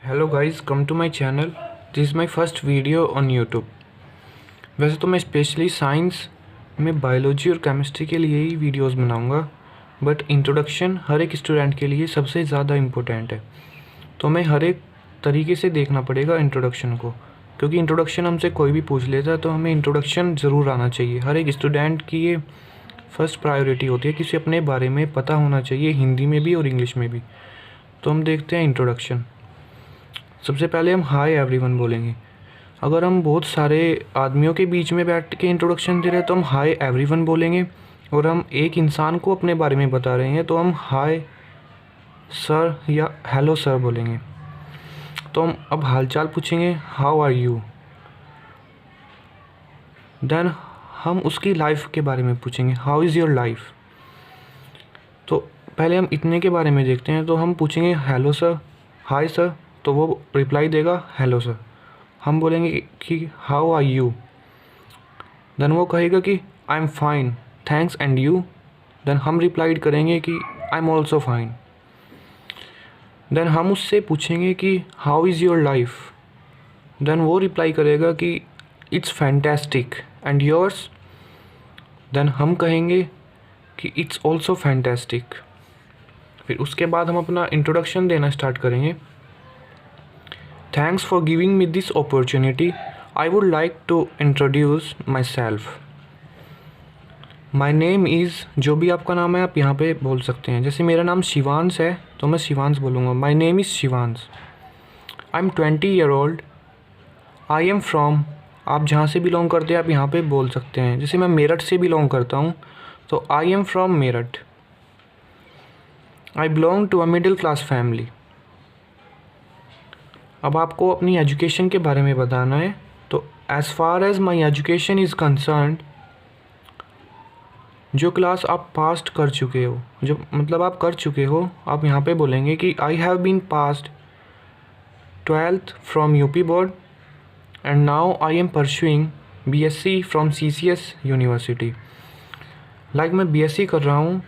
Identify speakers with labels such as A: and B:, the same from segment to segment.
A: Hello guys, come to my channel. This is my first video on YouTube. वैसे तो मैं specially science में biology और chemistry के लिए ही वीडियोस बनाऊंगा, बट इंट्रोडक्शन हर एक स्टूडेंट के लिए सबसे ज़्यादा इम्पोर्टेंट है। तो हमें हर एक तरीके से देखना पड़ेगा इंट्रोडक्शन को, क्योंकि इंट्रोडक्शन हमसे कोई भी पूछ लेता है तो हमें इंट्रोडक्शन ज़रूर आना चाहिए। हर एक स्टूडेंट की ये फर्स्ट प्रायोरिटी होती है कि उसे अपने बारे में पता होना चाहिए, हिंदी में भी और इंग्लिश में भी। तो हम देखते हैं इंट्रोडक्शन। सबसे पहले हम हाय एवरीवन बोलेंगे। अगर हम बहुत सारे आदमियों के बीच में बैठ के इंट्रोडक्शन दे रहे हैं तो हम हाय एवरीवन बोलेंगे, और हम एक इंसान को अपने बारे में बता रहे हैं तो हम हाय सर या हेलो सर बोलेंगे। तो हम अब हालचाल पूछेंगे, हाउ आर यू। देन हम उसकी लाइफ के बारे में पूछेंगे, हाउ इज़ योर लाइफ। तो पहले हम इतने के बारे में देखते हैं। तो हम पूछेंगे हेलो सर, हाय सर, तो वो रिप्लाई देगा हेलो सर। हम बोलेंगे कि हाउ आर यू। देन वो कहेगा कि I am fine thanks and you. Then हम रिप्लाइड करेंगे कि I am also fine. Then हम उससे पूछेंगे कि how is your life. Then वो रिप्लाई करेगा कि it's fantastic and yours. Then हम कहेंगे कि इट्स ऑल्सो फैंटेस्टिक। फिर उसके बाद हम अपना इंट्रोडक्शन देना स्टार्ट करेंगे। Thanks for giving me this opportunity. I would like to introduce myself. My name is, जो भी आपका नाम है आप यहाँ पे बोल सकते हैं। जैसे मेरा नाम शिवांश है तो मैं शिवांश बोलूँगा। माई name is Shivansh. I am 20 year old. I am from, आप जहाँ से बिलोंग करते हैं आप यहाँ पे बोल सकते हैं। जैसे मैं मेरठ से बिलोंग करता हूँ तो I am from Meerut. I belong to a middle class family. अब आपको अपनी एजुकेशन के बारे में बताना है। तो as far as my education is concerned, जो क्लास आप पास्ट कर चुके हो, जो मतलब आप कर चुके हो, आप यहाँ पे बोलेंगे कि I have been passed 12th from UP board and now I am pursuing BSc from CCS university. Like मैं बीएससी कर रहा हूँ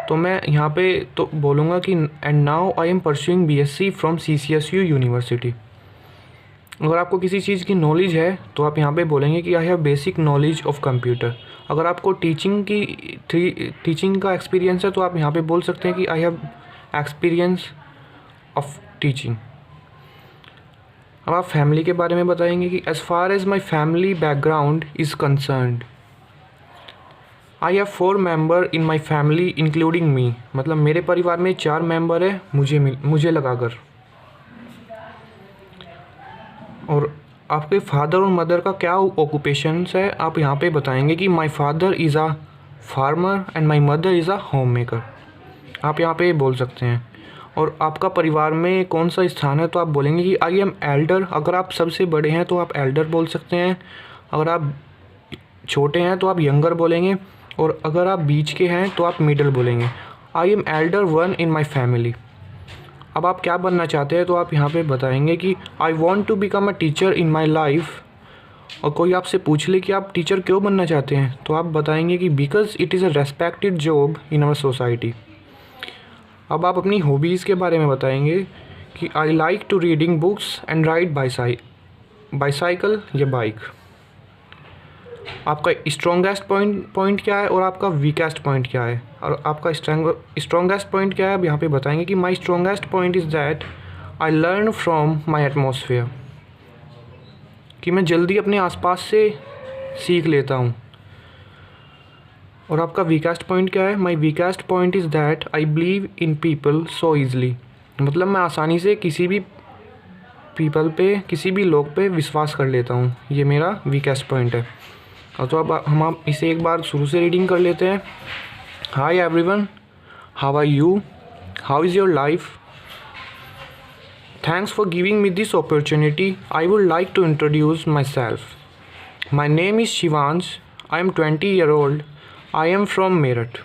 A: तो मैं यहाँ पे तो बोलूँगा कि and now I am pursuing BSc from CCSU university. अगर आपको किसी चीज़ की नॉलेज है तो आप यहाँ पे बोलेंगे कि I have basic knowledge of computer. अगर आपको टीचिंग का एक्सपीरियंस है तो आप यहाँ पे बोल सकते हैं कि I have experience of teaching. अब आप फैमिली के बारे में बताएंगे कि as far as my family background is concerned, I have 4 member in my family including me. मतलब मेरे परिवार में 4 मेंबर है मुझे लगाकर। और आपके फादर और मदर का क्या ऑक्यूपेशंस है आप यहाँ पे बताएंगे कि my father is a farmer and my mother is a home maker. आप यहाँ पे बोल सकते हैं। और आपका परिवार में कौन सा स्थान है तो आप बोलेंगे कि आई एम एल्डर। अगर आप सबसे बड़े हैं तो आप एल्डर बोल सकते हैं। अगर आप छोटे हैं तो आप यंगर बोलेंगे। और अगर आप बीच के हैं तो आप मिडल बोलेंगे। I am Elder one in my family. अब आप क्या बनना चाहते हैं तो आप यहाँ पे बताएंगे कि I want to become a teacher in my life. और कोई आपसे पूछ ले कि आप टीचर क्यों बनना चाहते हैं तो आप बताएंगे कि because it is a respected job in our society. अब आप अपनी हॉबीज़ के बारे में बताएंगे कि I like to reading books and ride bicycle या बाइक। आपका स्ट्रॉन्गेस्ट पॉइंट क्या है और आपका वीकेस्ट पॉइंट क्या है। और आपका स्ट्रॉन्गेस्ट पॉइंट क्या है आप यहाँ पे बताएंगे कि my strongest point is that I learn from my atmosphere, कि मैं जल्दी अपने आसपास से सीख लेता हूँ। और आपका वीकेस्ट पॉइंट क्या है। My weakest point is that I believe in people so easily. मतलब मैं आसानी से किसी भी पीपल पे, किसी भी लोग पे विश्वास कर लेता हूँ। ये मेरा वीकेस्ट पॉइंट है। और तो अब हम इसे एक बार शुरू से रीडिंग कर लेते हैं। Hi everyone, how are you, how is your life. Thanks for giving me this opportunity. I would like to introduce myself. My name is Shivansh. I am 20 year old. I am from Meerut.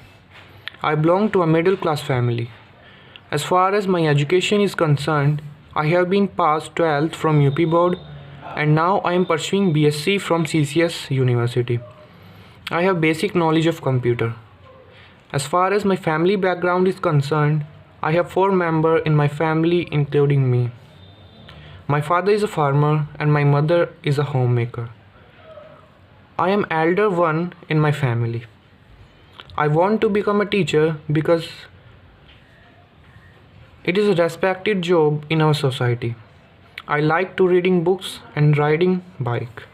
A: I belong to a middle class family. As far as my education is concerned, I have been passed 12th from UP board and now I am pursuing BSc from CCS University. I have basic knowledge of computer. As far as my family background is concerned, I have 4 members in my family including me. My father is a farmer and my mother is a homemaker. I am elder one in my family. I want to become a teacher because it is a respected job in our society. I like to reading books and riding bike.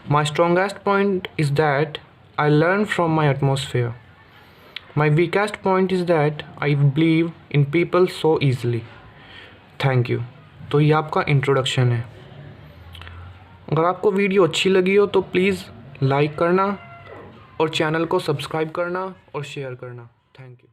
A: My strongest point is that I learn from my atmosphere. My weakest point is that I believe in people so easily. Thank you. तो ये आपका introduction है। अगर आपको video अच्छी लगी हो तो प्लीज़ लाइक करना और चैनल को सब्सक्राइब करना और शेयर करना। Thank you.